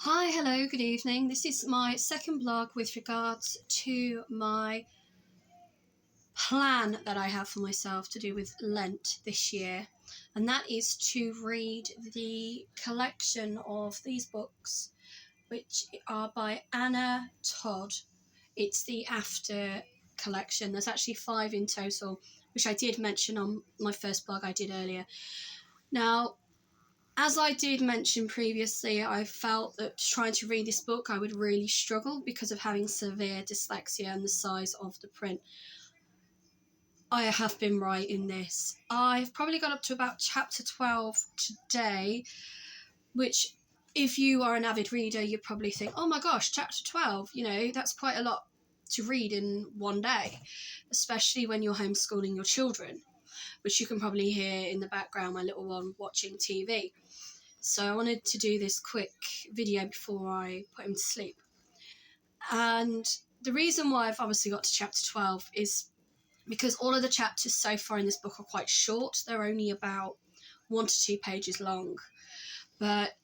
Hi, hello, good evening. This is my second blog with regards to my plan that I have for myself to do with Lent this year, and that is to read the collection of these books, which are by Todd. It's the After collection. There's actually 5 in total, which I did mention on my first blog I did earlier. Now, as I did mention previously, I felt that trying to read this book I would really struggle because of having severe dyslexia and the size of the print. I have been right in this. I've probably got up to about chapter 12 today, which if you are an avid reader, you'd probably think, oh my gosh, chapter 12, that's quite a lot to read in one day, especially when you're homeschooling your children, which you can probably hear in the background, my little one watching TV. So I wanted to do this quick video before I put him to sleep. And the reason why I've obviously got to chapter 12 is because all of the chapters so far in this book are quite short. They're only about 1 to 2 pages long. But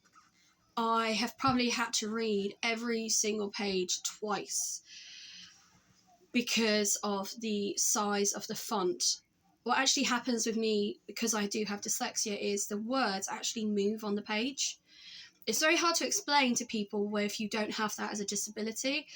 I have probably had to read every single page twice because of the size of the font. What actually happens with me, because I do have dyslexia, is the words actually move on the page. It's very hard to explain to people where if you don't have that as a disability.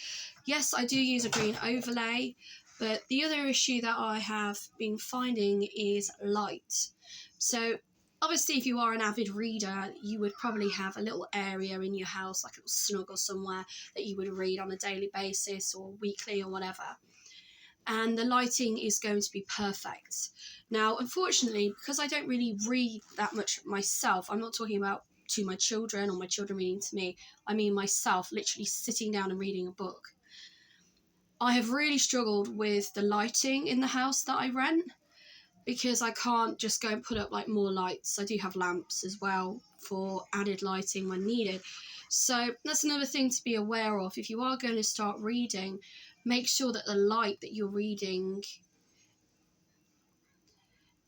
Yes, I do use a green overlay, but the other issue that I have been finding is light. So obviously if you are an avid reader, you would probably have a little area in your house, like a little snug or somewhere that you would read on a daily basis or weekly or whatever. And the lighting is going to be perfect. Now, unfortunately, because I don't really read that much myself, I'm not talking about to my children or my children reading to me, I mean myself literally sitting down and reading a book. I have really struggled with the lighting in the house that I rent because I can't just go and put up like more lights. I do have lamps as well for added lighting when needed. So that's another thing to be aware of. If you are going to start reading, make sure that the light that you're reading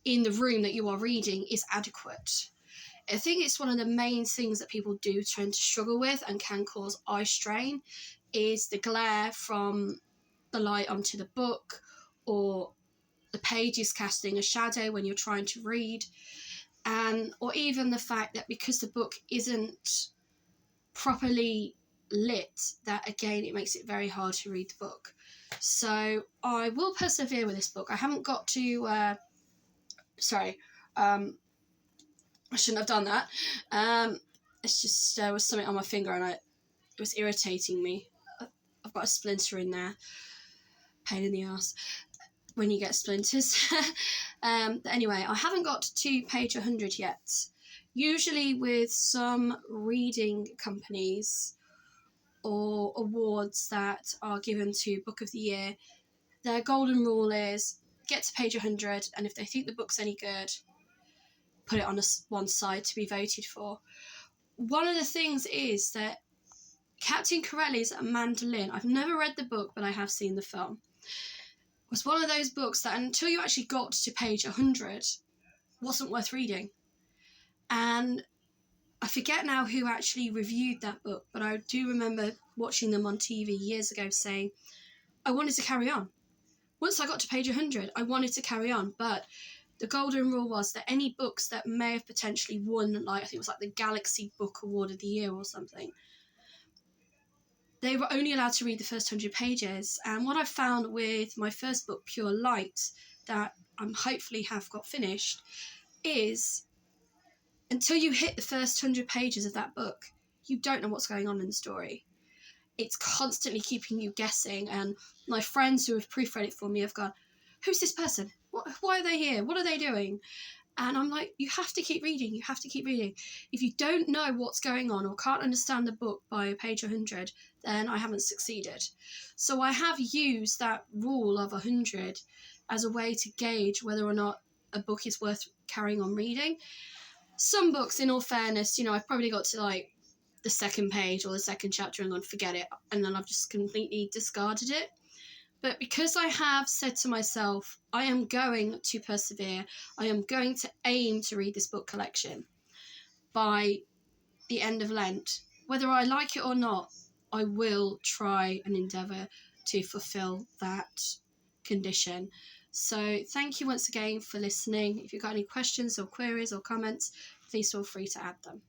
in the room that you are reading is adequate. I think it's one of the main things that people do tend to struggle with and can cause eye strain is the glare from the light onto the book, or the pages casting a shadow when you're trying to read, and or even the fact that because the book isn't properly lit, that again it makes it very hard to read the book. So I will persevere with this book. I haven't got to I shouldn't have done that. It's just there was something on my finger and it was irritating me. I've got a splinter in there. Pain in the ass when you get splinters. But anyway, I haven't got to page 100 yet. Usually with some reading companies or awards that are given to Book of the Year, their golden rule is get to page 100, and if they think the book's any good, put it on one side to be voted for. One of the things is that Captain Corelli's Mandolin, I've never read the book, but I have seen the film, was one of those books that until you actually got to page 100 wasn't worth reading. And I forget now who actually reviewed that book, but I do remember watching them on TV years ago saying, I wanted to carry on. Once I got to page 100, I wanted to carry on, but the golden rule was that any books that may have potentially won, like I think it was like the Galaxy Book Award of the Year or something, they were only allowed to read the first 100 pages. And what I found with my first book, Pure Light, that I'm hopefully have got finished, is until you hit the first 100 pages of that book, you don't know what's going on in the story. It's constantly keeping you guessing, and my friends who have proofread it for me have gone, who's this person? Why are they here? What are they doing? And I'm like, you have to keep reading. You have to keep reading. If you don't know what's going on or can't understand the book by page 100, then I haven't succeeded. So I have used that rule of 100 as a way to gauge whether or not a book is worth carrying on reading. Some books, in all fairness, I've probably got to like the second page or the second chapter and gone, forget it. And then I've just completely discarded it. But because I have said to myself, I am going to persevere, I am going to aim to read this book collection by the end of Lent, whether I like it or not, I will try and endeavour to fulfil that condition. So thank you once again for listening. If you've got any questions or queries or comments, please feel free to add them.